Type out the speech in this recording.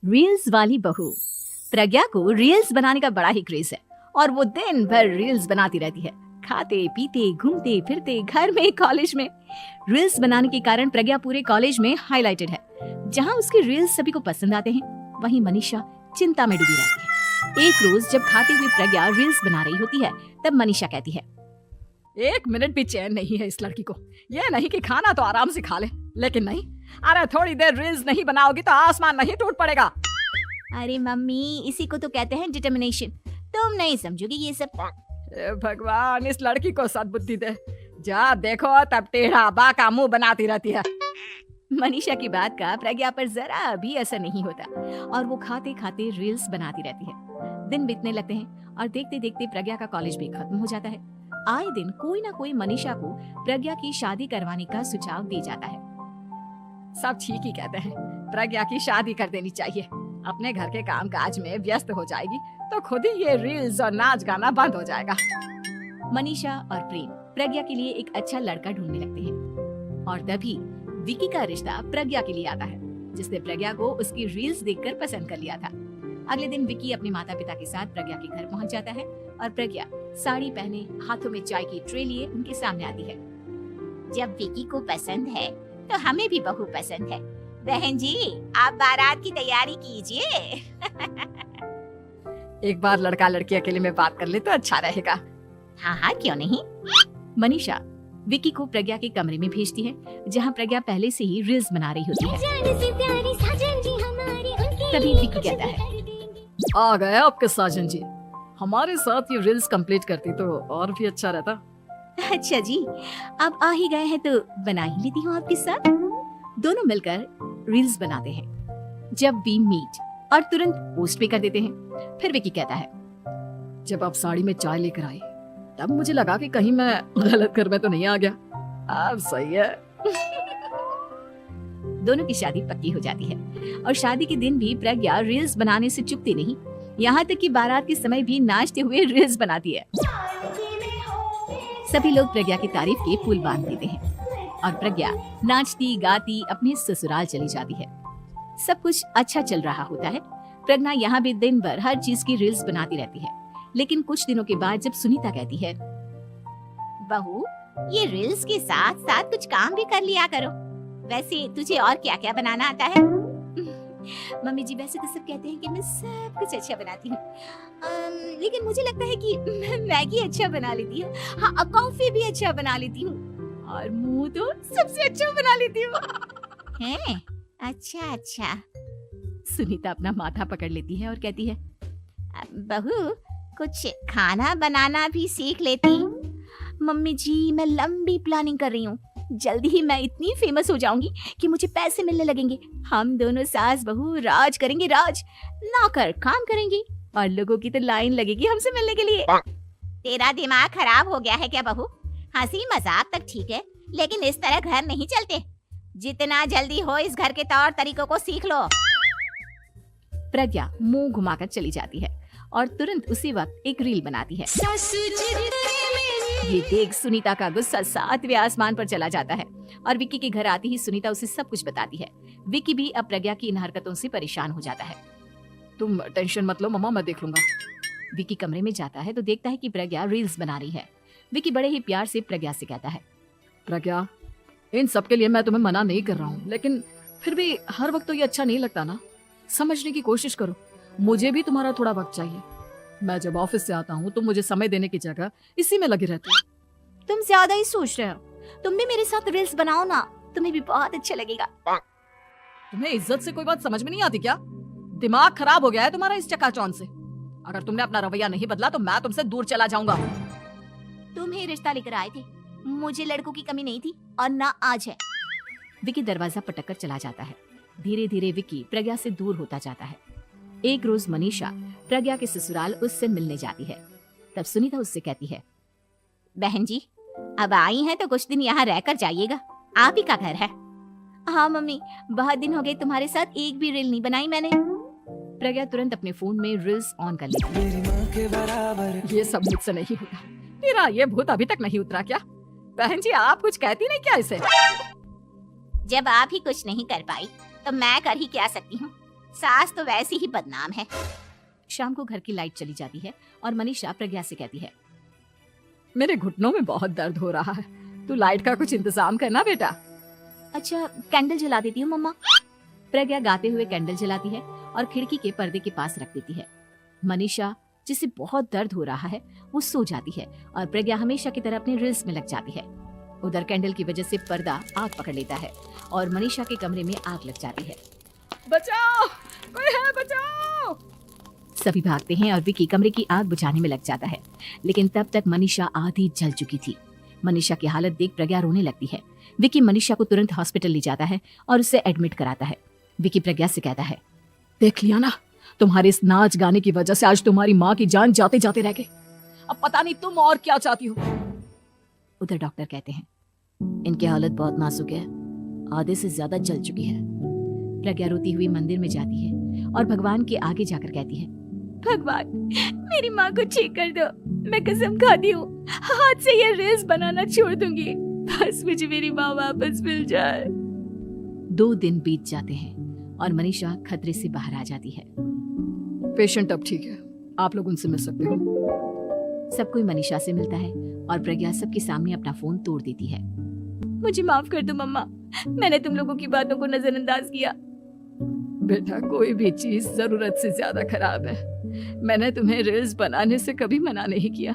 Reels वाली बहू। प्रज्ञा को रील्स बनाने का बड़ा ही क्रेज है और वो दिन भर रील्स बनाती रहती है, खाते पीते घूमते फिरते घर में कॉलेज में। रील्स बनाने के कारण प्रज्ञा पूरे कॉलेज में हाईलाइटेड है। जहाँ उसके रील्स सभी को पसंद आते हैं, वहीं मनीषा चिंता में डूबी रहती है। एक रोज जब खाते हुए प्रज्ञा रील्स बना रही होती है, तब मनीषा कहती है, एक मिनट भी चैन नहीं है इस लड़की को। ये नहीं कि खाना तो आराम से खा ले, लेकिन नहीं, अरे थोड़ी देर रील्स नहीं बनाओगी तो आसमान नहीं टूट पड़ेगा। अरे मम्मी, इसी को तो कहते हैं डिटर्मिनेशन। तुम नहीं समझोगी ये सब। भगवान, इस लड़की को सद्बुद्धि दे। जब देखो तब टेढ़ा बाका मुंह बनाती रहती है। मनीषा की बात का प्रज्ञा पर जरा भी असर नहीं होता और वो खाते खाते रील्स बनाती रहती है। दिन बीतने लगते हैं और देखते देखते प्रज्ञा का कॉलेज भी खत्म हो जाता है। आए दिन कोई ना कोई मनीषा को प्रज्ञा की शादी करवाने का सुझाव दे जाता है। सब ठीक ही कहते हैं, प्रज्ञा की शादी कर देनी चाहिए। अपने घर के काम काज में व्यस्त हो जाएगी तो खुद ही ये रील्स और नाच गाना बंद हो जाएगा। मनीषा और प्रेम प्रज्ञा के लिए एक अच्छा लड़का ढूंढने लगते हैं और तभी विकी का रिश्ता प्रज्ञा के लिए आता है, जिसने प्रज्ञा को उसकी रील्स देखकर पसंद कर लिया था। अगले दिन विकी अपने माता पिता के साथ प्रज्ञा के घर पहुंच जाता है और प्रज्ञा साड़ी पहने हाथों में चाय की ट्रे लिए उनके सामने आती है। जब विकी को पसंद है तो हमें भी बहू पसंद है। बहन जी, आप बारात की तैयारी कीजिए। एक बार लड़का लड़की अकेले में बात कर ले तो अच्छा रहेगा। हाँ हाँ, क्यों नहीं। मनीषा विकी को प्रज्ञा के कमरे में भेजती है, जहाँ प्रज्ञा पहले से ही रील्स बना रही होती है। तभी विकी कहता है, आ गए आपके साजन जी। हमारे साथ ये रील्स कंप्लीट करती तो और भी अच्छा रहता। अच्छा जी, अब आ ही गए हैं तो बना ही लेती हूँ आपके साथ। दोनों मिलकर रील्स बनाते हैं। जब वी मीट और तुरंत पोस्ट भी कर देते हैं। फिर विकी कहता है, जब आप साड़ी में चाय लेकर आई तब मुझे लगा कि कहीं मैं गलत घर में तो नहीं आ गया। अब सही है। दोनों की शादी पक्की हो जाती है और शादी के दिन भी प्रज्ञा रील्स बनाने से चुकती नहीं। यहाँ तक कि बारात के समय भी नाचते हुए रील्स बनाती है। सभी लोग प्रज्ञा की तारीफ के पुल बांध देते हैं और प्रज्ञा नाचती गाती अपने ससुराल चली जाती है। सब कुछ अच्छा चल रहा होता है। प्रज्ञा यहाँ भी दिन भर हर चीज की रील्स बनाती रहती है। लेकिन कुछ दिनों के बाद जब सुनीता कहती है, बहू, ये रील्स के साथ साथ कुछ काम भी कर लिया करो। वैसे तुझे और क्या क्या बनाना आता है? मम्मी जी, वैसे तो सब कहते हैं कि मैं सब कुछ अच्छा बनाती हूँ, लेकिन मुझे लगता है कि मैं मैगी अच्छा बना लेती हूँ। हाँ, कॉफी भी अच्छा बना लेती हूँ और मुंह तो सबसे अच्छा बना लेती हूँ। हैं? अच्छा अच्छा। सुनीता अपना माथा पकड़ लेती है और कहती है, बहू, कुछ खाना बनाना भी सीख लेती। मम्मी जी, मैं लंबी प्लानिंग कर रही हूँ। जल्दी ही मैं इतनी फेमस हो जाऊंगी कि मुझे पैसे मिलने लगेंगे। हम दोनों सास बहू राज करेंगे, राज। नौकर काम करेंगे और लोगों की तो लाइन लगेगी हमसे मिलने के लिए। तेरा दिमाग खराब हो गया है क्या बहू? हंसी मजाक तक ठीक है, लेकिन इस तरह घर नहीं चलते। जितना जल्दी हो इस घर के तौर तरीकों को सीख लो। प्रज्ञा मुंह घुमाकर चली जाती है और तुरंत उसी वक्त एक रील बनाती है। ये देख सुनीता का गुस्सा 7वें आसमान पर चला जाता है और विक्की के घर आती ही सुनीता उसे सब कुछ बताती है। विक्की भी अब प्रज्ञा की इन हरकतों से परेशान हो जाता है। तुम टेंशन मत लो मम्मा, मैं देख लूंगा। विक्की कमरे में जाता है तो देखता है कि प्रज्ञा रील्स बना रही है। विक्की बड़े ही प्यार से प्रज्ञा से कहता है, प्रज्ञा, इन सब के लिए मैं तुम्हें मना नहीं कर रहा हूँ, लेकिन फिर भी हर वक्त तो ये अच्छा नहीं लगता ना। समझने की कोशिश करो, मुझे भी तुम्हारा थोड़ा वक्त चाहिए। मैं जब ऑफिस से आता हूँ तो मुझे समय देने की जगह इसी में लगी रहती है। तुम ज्यादा ही सोच रहे हो। तुम भी मेरे साथ रील्स बनाओ ना, तुम्हें भी बहुत अच्छा लगेगा। तुम्हें इज्जत से कोई बात समझ में नहीं आती क्या? दिमाग खराब हो गया है तुम्हारा इस चकाचौंध से। अगर तुमने अपना रवैया नहीं बदला तो मैं तुमसे दूर चला जाऊंगा। तुम ही रिश्ता लेकर आए थे, मुझे लड़कों की कमी नहीं थी और ना आज है। विक्की दरवाजा पटक कर चला जाता है। धीरे धीरे विक्की प्रज्ञा से दूर होता जाता है। एक रोज मनीषा प्रज्ञा के ससुराल उससे मिलने जाती है। तब सुनीता उससे कहती है, बहन जी, अब आई हैं तो कुछ दिन यहाँ रहकर जाइएगा। आप ही का घर है। हाँ मम्मी, बहुत दिन हो गए तुम्हारे साथ एक भी रील नहीं बनाई मैंने। प्रज्ञा तुरंत अपने फोन में रील्स ऑन कर लेती है। ये सब मुझसे नहीं होगा। तेरा ये भूत अभी तक नहीं उतरा क्या? बहन जी, आप कुछ कहती नहीं क्या इसे? जब आप ही कुछ नहीं कर पाई तो मैं कर ही क्या सकती हूँ। सास तो वैसी ही बदनाम है। शाम को घर की लाइट चली जाती है और मनीषा प्रज्ञा से कहती है, मेरे घुटनों में बहुत दर्द हो रहा है, तू लाइट का कुछ इंतजाम करना बेटा। अच्छा कैंडल जला देती हूँ मम्मा। प्रज्ञा गाते हुए कैंडल जलाती है और खिड़की के पर्दे के पास रख देती है। मनीषा जिसे बहुत दर्द हो रहा है वो सो जाती है और प्रज्ञा हमेशा की तरह अपने रील्स में लग जाती है। उधर कैंडल की वजह से पर्दा आग पकड़ लेता है और मनीषा के कमरे में आग लग जाती है। बचाओ, कोई है, बचाओ। सभी भागते हैं और विकी कमरे की आग बुझाने में लग जाता है, लेकिन तब तक मनीषा आधी जल चुकी थी। मनीषा की हालत देख प्रज्ञा रोने लगती है। विकी मनीषा को तुरंत हॉस्पिटल ले जाता है और उसे एडमिट कराता है। विकी प्रज्ञा से कहता है, देख लिया ना, तुम्हारे इस नाच गाने की वजह से आज तुम्हारी माँ की जान जाते जाते रह गई। अब पता नहीं तुम और क्या चाहती हो। उधर डॉक्टर कहते हैं, इनकी हालत बहुत नाजुक है, आधे से ज्यादा जल चुकी है। प्रज्ञा रोती हुई मंदिर में जाती है और भगवान के आगे जाकर कहती है, भगवान मेरी माँ को ठीक कर दो, मैं कसम खाती हूँ हाथ से ये रील्स बनाना छोड़ दूंगी, बस मुझे मेरी माँ वापस मिल जाए। 2 दिन बीत जाते हैं और मनीषा खतरे से बाहर आ जाती है। पेशेंट अब ठीक है, आप लोग उनसे मिल सकते हो। सब कोई मनीषा से मिलता है और प्रज्ञा सबके सामने अपना फोन तोड़ देती है। मुझे माफ कर दो मम्मा, मैंने तुम लोगों की बातों को नजरअंदाज किया। बेटा कोई भी चीज जरूरत से ज्यादा खराब है। मैंने तुम्हें रील्स बनाने से कभी मना नहीं किया,